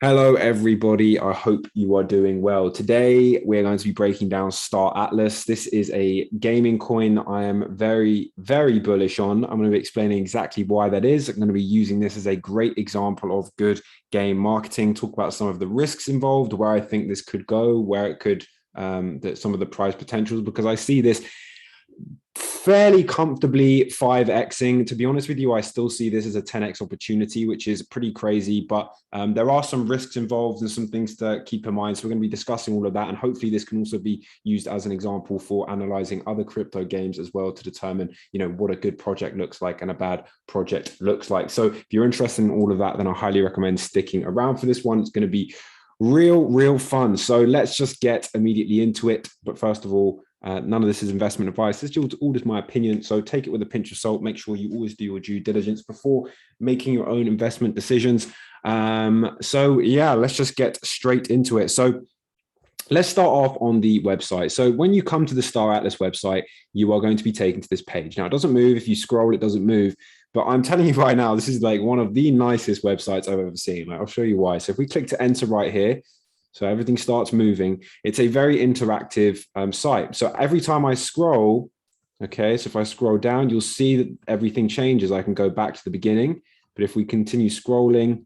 Hello, everybody. I hope you are doing well. Today, we're going to be breaking down Star Atlas. This is a gaming coin I am very, very bullish on. I'm going to be explaining exactly why that is. I'm going to be using this as a great example of good game marketing, talk about some of the risks involved, where I think this could go, where it could, some of the price potentials, because I see this fairly comfortably 5xing. To be honest with you, I still see this as a 10x opportunity, which is pretty crazy, but there are some risks involved and some things to keep in mind. So we're going to be discussing all of that, and hopefully this can also be used as an example for analyzing other crypto games as well to determine, what a good project looks like and a bad project looks like. So if you're interested in all of that, then I highly recommend sticking around for this one. It's going to be real fun. So let's just get immediately into it. But first of all, none of this is investment advice. This is all just my opinion. So take it with a pinch of salt. Make sure you always do your due diligence before making your own investment decisions. So yeah, let's just get straight into it. So let's start off on the website. So when you come to the Star Atlas website, you are going to be taken to this page. Now, it doesn't move. If you scroll, it doesn't move. But I'm telling you right now, this is like one of the nicest websites I've ever seen. Like, I'll show you why. So if we click to enter right here, so everything starts moving. It's a very interactive site. So every time I scroll, okay, so if I scroll down, you'll see that everything changes. I can go back to the beginning, but if we continue scrolling,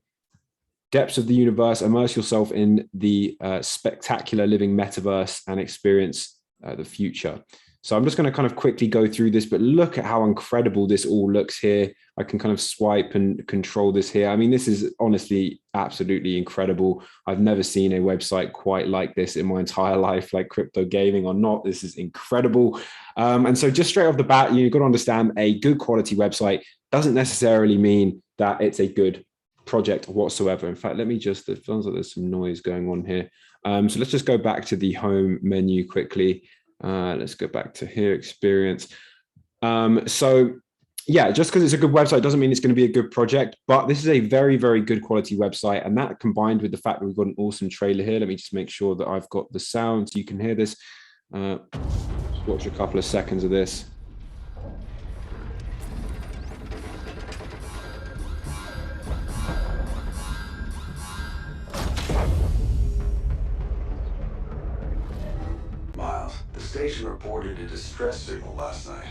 depths of the universe, immerse yourself in the spectacular living metaverse and experience the future. So I'm just going to kind of quickly go through this, but look at how incredible this all looks here. I can kind of swipe and control this here. I mean, this is honestly absolutely incredible. I've never seen a website quite like this in my entire life, like crypto gaming or not. This is incredible. And so just straight off the bat, you've got to understand a good quality website doesn't necessarily mean that it's a good project whatsoever. In fact, let me just, it sounds like there's some noise going on here. So let's just go back to the home menu quickly. Let's go back to here, experience. So yeah, just because it's a good website doesn't mean it's going to be a good project, but this is a very good quality website. And that combined with the fact that we've got an awesome trailer here, let me just make sure that I've got the sound so you can hear this. Just watch a couple of seconds of this. The station reported a distress signal last night.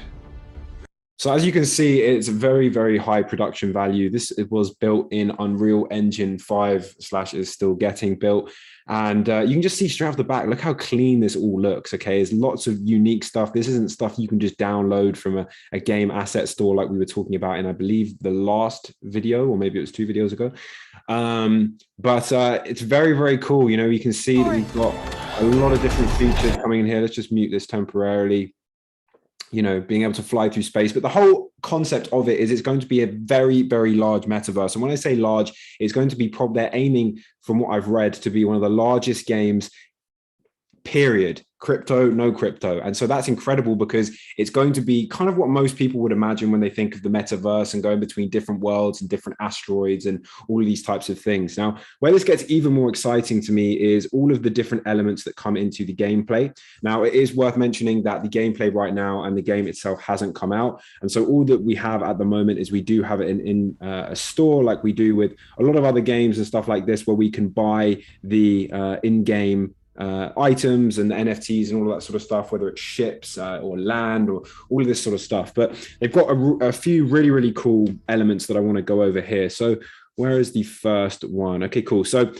So as you can see, it's very high production value. This was built in Unreal Engine 5 / is still getting built. And you can just see straight off the back, look how clean this all looks, okay? There's lots of unique stuff. This isn't stuff you can just download from a game asset store like we were talking about in, I believe, the last video, or maybe it was 2 videos ago. But it's very cool. You can see that we've got a lot of different features coming in here. Let's just mute this temporarily. Being able to fly through space. But the whole concept of it is it's going to be a very large metaverse. And when I say large, it's going to be they're aiming, from what I've read, to be one of the largest games, period. Crypto, no crypto. And so that's incredible because it's going to be kind of what most people would imagine when they think of the metaverse and going between different worlds and different asteroids and all of these types of things. Now, where this gets even more exciting to me is all of the different elements that come into the gameplay. Now, it is worth mentioning that the gameplay right now and the game itself hasn't come out. And so all that we have at the moment is we do have it in a store like we do with a lot of other games and stuff like this, where we can buy the in-game items and the NFTs and all of that sort of stuff, whether it's ships or land or all of this sort of stuff. But they've got a few really cool elements that I want to go over here. So where is the first one? Okay, cool. So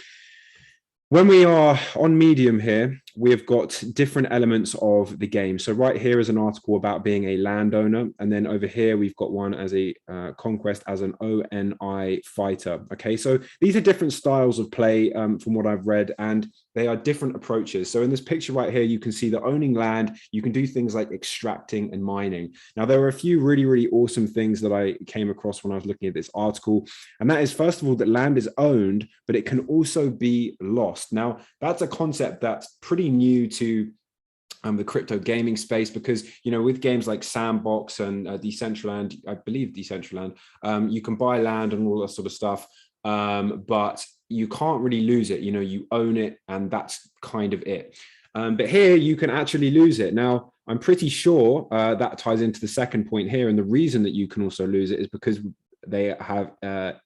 when we are on Medium here, we've got different elements of the game. So right here is an article about being a landowner. And then over here, we've got one as a conquest as an ONI fighter. Okay, so these are different styles of play from what I've read, and they are different approaches. So in this picture right here, you can see that owning land, you can do things like extracting and mining. Now, there are a few really awesome things that I came across when I was looking at this article. And that is, first of all, that land is owned, but it can also be lost. Now, that's a concept that's pretty new to the crypto gaming space, because with games like Sandbox and Decentraland, I believe Decentraland, you can buy land and all that sort of stuff, but you can't really lose it. You own it, and that's kind of it. But here you can actually lose it. Now, I'm pretty sure that ties into the second point here, and the reason that you can also lose it is because they have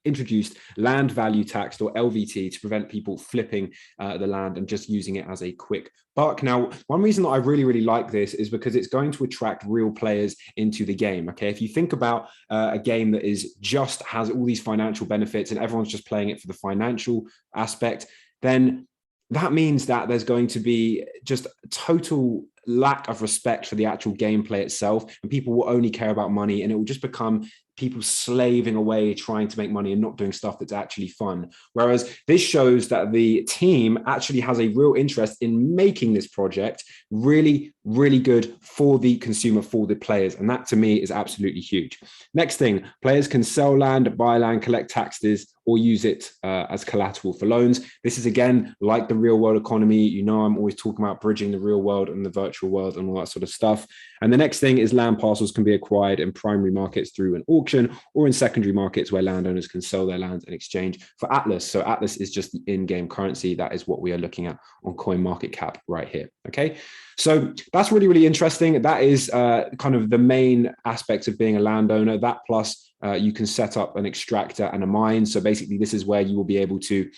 introduced land value tax, or LVT, to prevent people flipping the land and just using it as a quick buck. Now, one reason that I really, really like this is because it's going to attract real players into the game. Okay, if you think about a game that is just has all these financial benefits and everyone's just playing it for the financial aspect, then that means that there's going to be just total lack of respect for the actual gameplay itself, and people will only care about money, and it will just become people slaving away trying to make money and not doing stuff that's actually fun. Whereas this shows that the team actually has a real interest in making this project really, really good for the consumer, for the players. And that to me is absolutely huge. Next thing, players can sell land, buy land, collect taxes, or use it as collateral for loans. This is, again, like the real world economy. You know, I'm always talking about bridging the real world and the virtual world and all that sort of stuff. And the next thing is land parcels can be acquired in primary markets through an auction, or in secondary markets where landowners can sell their lands in exchange for Atlas. So Atlas is just the in-game currency. That is what we are looking at on CoinMarketCap right here. Okay, so that's really, really interesting. That is kind of the main aspects of being a landowner. That plus you can set up an extractor and a mine. So basically, this is where you will be able to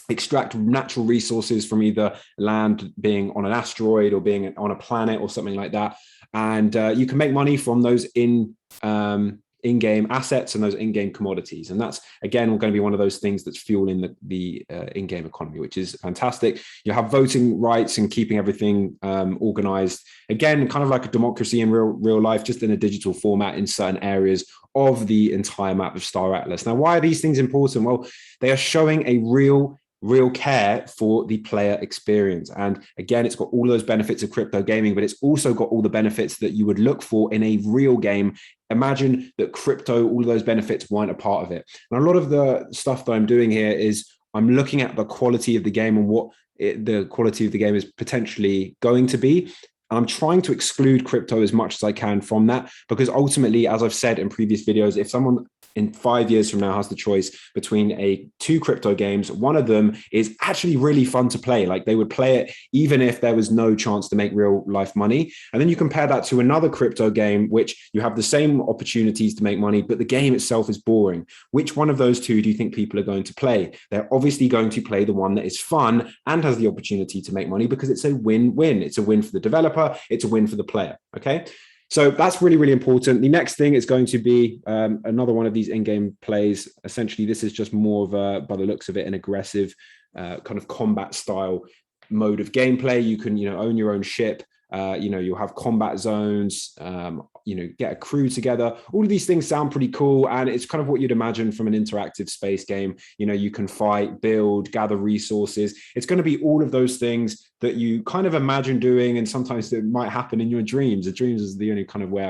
extract natural resources from either land being on an asteroid or being on a planet or something like that. And you can make money from those in-game assets and those in-game commodities. And that's, again, going to be one of those things that's fueling the in-game economy, which is fantastic. You have voting rights and keeping everything organized. Again, kind of like a democracy in real life, just in a digital format in certain areas of the entire map of Star Atlas. Now, why are these things important? Well, they are showing a real care for the player experience. And again, it's got all those benefits of crypto gaming, but it's also got all the benefits that you would look for in a real game. Imagine that crypto, all of those benefits weren't a part of it. And a lot of the stuff that I'm doing here is I'm looking at the quality of the game and what the quality of the game is potentially going to be. I'm trying to exclude crypto as much as I can from that, because ultimately, as I've said in previous videos, if someone in 5 years from now has the choice between two crypto games, one of them is actually really fun to play. Like, they would play it even if there was no chance to make real life money. And then you compare that to another crypto game, which you have the same opportunities to make money, but the game itself is boring. Which one of those two do you think people are going to play? They're obviously going to play the one that is fun and has the opportunity to make money, because it's a win-win. It's a win for the developer. It's a win for the player. Okay. So that's really, really important. The next thing is going to be another one of these in-game plays. Essentially, this is just more of a, by the looks of it, an aggressive kind of combat style mode of gameplay. You can, own your own ship. You'll have combat zones, get a crew together. All of these things sound pretty cool. And it's kind of what you'd imagine from an interactive space game. You can fight, build, gather resources. It's going to be all of those things that you kind of imagine doing. And sometimes it might happen in your dreams. The dreams is the only kind of way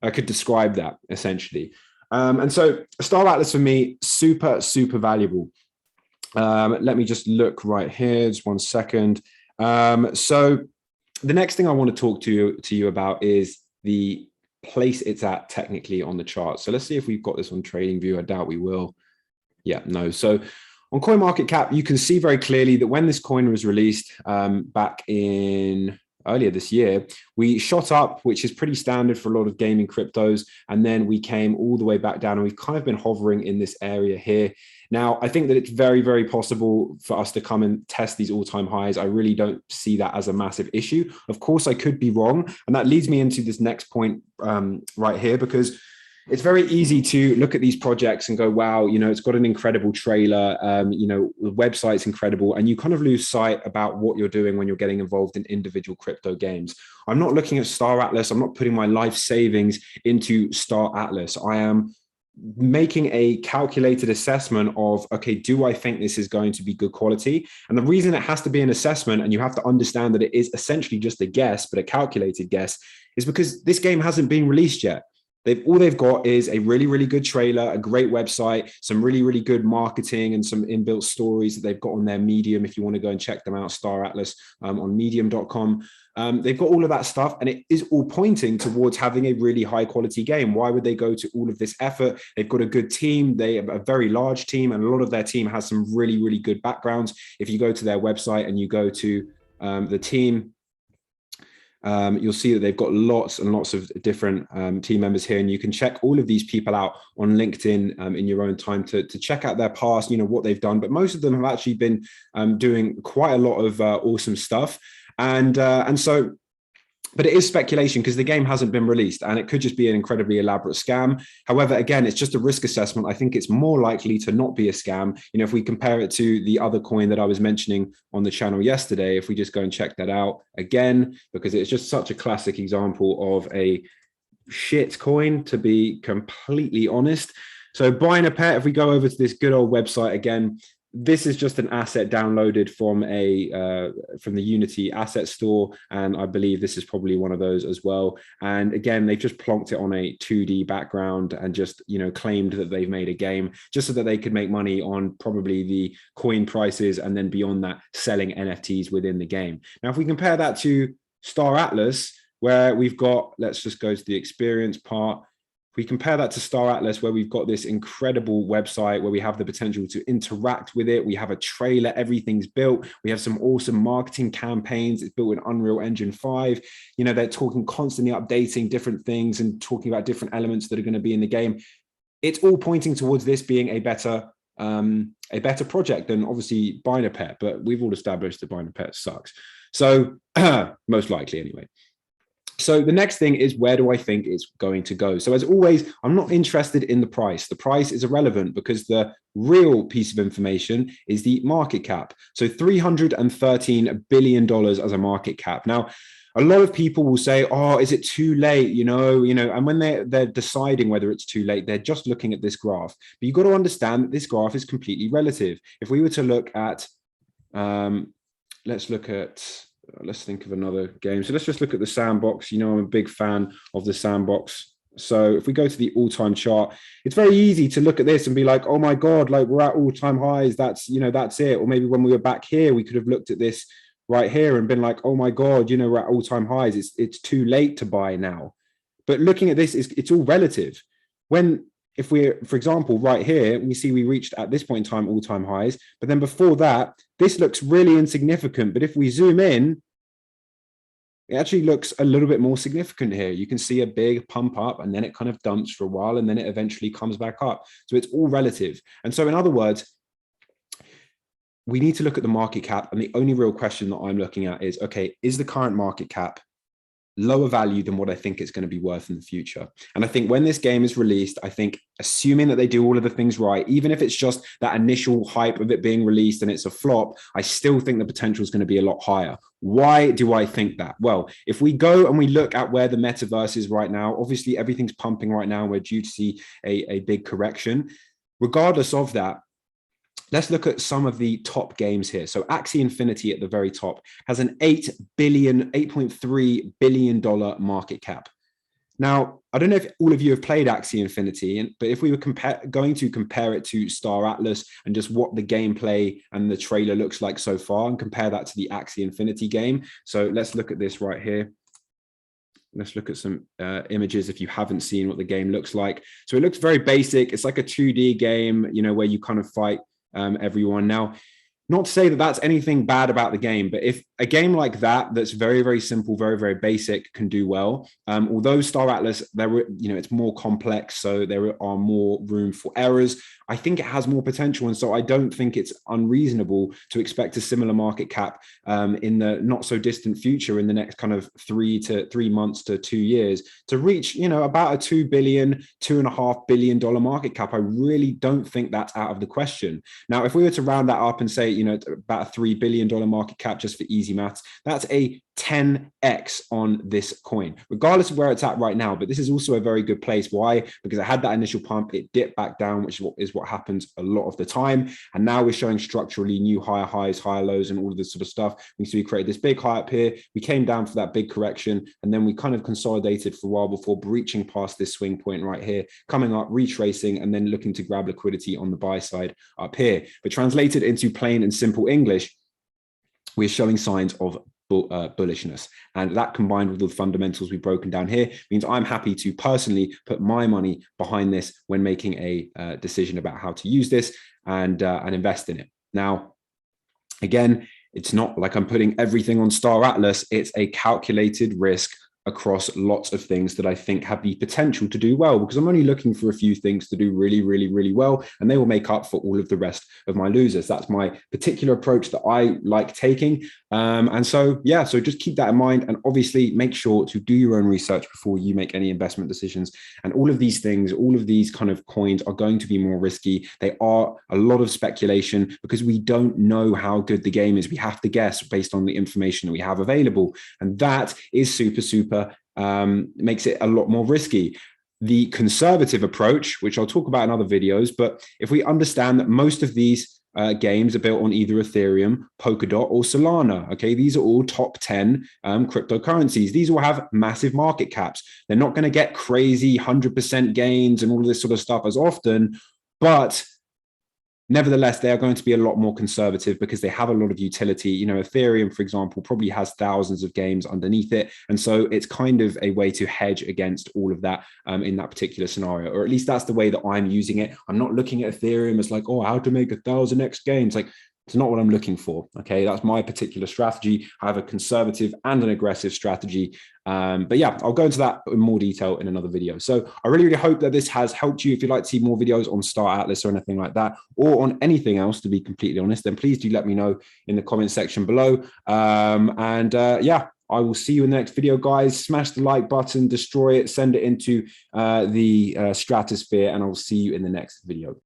I could describe that, essentially. And so Star Atlas for me, super, super valuable. Let me just look right here. Just 1 second. So the next thing I want to talk to you about is the place it's at technically on the chart. So let's see if we've got this on TradingView. I doubt we will. Yeah, no. So on CoinMarketCap, you can see very clearly that when this coin was released back in earlier this year, we shot up, which is pretty standard for a lot of gaming cryptos. And then we came all the way back down, and we've kind of been hovering in this area here. Now, I think that it's very, very possible for us to come and test these all-time highs. I really don't see that as a massive issue. Of course, I could be wrong. And that leads me into this next point right here, because it's very easy to look at these projects and go, wow, it's got an incredible trailer. The website's incredible. And you kind of lose sight about what you're doing when you're getting involved in individual crypto games. I'm not looking at Star Atlas. I'm not putting my life savings into Star Atlas. I am making a calculated assessment of, okay, do I think this is going to be good quality? And the reason it has to be an assessment, and you have to understand that it is essentially just a guess, but a calculated guess, is because this game hasn't been released yet. All they've got is a really, really good trailer, a great website, some really, really good marketing, and some inbuilt stories that they've got on their Medium. If you want to go and check them out, Star Atlas on medium.com. They've got all of that stuff, and it is all pointing towards having a really high quality game. Why would they go to all of this effort? They've got a good team. They have a very large team, and a lot of their team has some really, really good backgrounds. If you go to their website and you go to the team, You'll see that they've got lots and lots of different team members here, and you can check all of these people out on LinkedIn in your own time to check out their past, what they've done. But most of them have actually been doing quite a lot of awesome stuff. And so, but it is speculation because the game hasn't been released and it could just be an incredibly elaborate scam. However, again, it's just a risk assessment. I think it's more likely to not be a scam. If we compare it to the other coin that I was mentioning on the channel yesterday, if we just go and check that out again, because it's just such a classic example of a shit coin, to be completely honest. So buying a pet, if we go over to this good old website again, this is just an asset downloaded from the Unity asset store, and I believe this is probably one of those as well. And again, they've just plonked it on a 2D background and just claimed that they've made a game just so that they could make money on probably the coin prices, and then beyond that, selling NFTs within the game. Now, if we compare that to Star Atlas, where we've got, let's just go to the experience part. We compare that to Star Atlas, where we've got this incredible website where we have the potential to interact with it. We have a trailer, everything's built. We have some awesome marketing campaigns. It's built in Unreal Engine 5. They're talking constantly updating different things and talking about different elements that are going to be in the game. It's all pointing towards this being a better project than obviously buying a pet, but we've all established that buying a pet sucks. So most likely anyway. So the next thing is, where do I think it's going to go? So as always, I'm not interested in the price. The price is irrelevant because the real piece of information is the market cap. So $313 billion as a market cap. Now, a lot of people will say, oh, is it too late? And when they're deciding whether it's too late, they're just looking at this graph. But you've got to understand that this graph is completely relative. If we were to look at, let's think of another game. So let's just look at the sandbox. I'm a big fan of the sandbox. So if we go to the all-time chart, it's very easy to look at this and be like, oh my God, like we're at all-time highs. That's it. Or maybe when we were back here, we could have looked at this right here and been like, oh my God, we're at all-time highs. It's too late to buy now. But looking at this, it's all relative. If we're, for example, right here, we see we reached at this point in time all-time highs, but then before that, this looks really insignificant. But if we zoom in, it actually looks a little bit more significant here. You can see a big pump up, and then it kind of dumps for a while, and then it eventually comes back up. So it's all relative. And so in other words, we need to look at the market cap. And the only real question that I'm looking at is, okay, is the current market cap lower value than what I think it's going to be worth in the future? And I think when this game is released, I think assuming that they do all of the things right, even if it's just that initial hype of it being released and it's a flop, I still think the potential is going to be a lot higher. Why do I think that? Well, if we go and we look at where the metaverse is right now, obviously everything's pumping right now. We're due to see a big correction. Regardless of that, let's look at some of the top games here. So Axie Infinity at the very top has an $8.3 billion market cap. Now, I don't know if all of you have played Axie Infinity, but if we were going to compare it to Star Atlas and just what the gameplay and the trailer looks like so far, and compare that to the Axie Infinity game. So let's look at this right here. Let's look at some images if you haven't seen what the game looks like. So it looks very basic. It's like a 2D game, where you kind of fight everyone. Now, not to say that that's anything bad about the game, but if a game like that's very, very simple, very, very basic can do well, although Star Atlas, it's more complex, so there are more room for errors. I think it has more potential, and so I don't think it's unreasonable to expect a similar market cap in the not so distant future, in the next kind of 3 months to 2 years, to reach about a $2.5 billion market cap. I really don't think that's out of the question. Now, if we were to round that up and say about a $3 billion market cap, just for easy maths, that's a 10x on this coin, regardless of where it's at right now. But this is also a very good place. Why? Because I had that initial pump, it dipped back down, which is what happens a lot of the time. And now we're showing structurally new higher highs, higher lows, and all of this sort of stuff. We created this big high up here. We came down for that big correction, and then we kind of consolidated for a while before breaching past this swing point right here, coming up, retracing, and then looking to grab liquidity on the buy side up here. But translated into plain and simple English, we're showing signs of bullishness, and that combined with the fundamentals we've broken down here means I'm happy to personally put my money behind this when making a decision about how to use this and invest in it. Now, again, It's not like I'm putting everything on Star Atlas. It's a calculated risk across lots of things that I think have the potential to do well, because I'm only looking for a few things to do really, really, really well, and they will make up for all of the rest of my losers. That's my particular approach that I like taking. And so, yeah, so just keep that in mind. And obviously make sure to do your own research before you make any investment decisions. And all of these things, all of these kind of coins are going to be more risky. They are a lot of speculation because we don't know how good the game is. We have to guess based on the information that we have available. And that is super, super makes it a lot more risky. The conservative approach, which I'll talk about in other videos, but if we understand that most of these games are built on either Ethereum, Polkadot, or Solana. Okay, these are all top 10 cryptocurrencies. These will have massive market caps. They're not going to get crazy 100% gains and all of this sort of stuff as often, but nevertheless, they are going to be a lot more conservative because they have a lot of utility. You know, Ethereum, for example, probably has thousands of games underneath it. And so it's kind of a way to hedge against all of that in that particular scenario, or at least that's the way that I'm using it. I'm not looking at Ethereum as like, oh, how to make 1,000x gains. Like, it's not what I'm looking for. Okay, that's my particular strategy. I have a conservative and an aggressive strategy. But yeah, I'll go into that in more detail in another video. So I really, really hope that this has helped you. If you'd like to see more videos on Star Atlas or anything like that, or on anything else, to be completely honest, then please do let me know in the comment section below. Yeah, I will see you in the next video, guys. Smash the like button, destroy it, send it into the stratosphere, and I'll see you in the next video.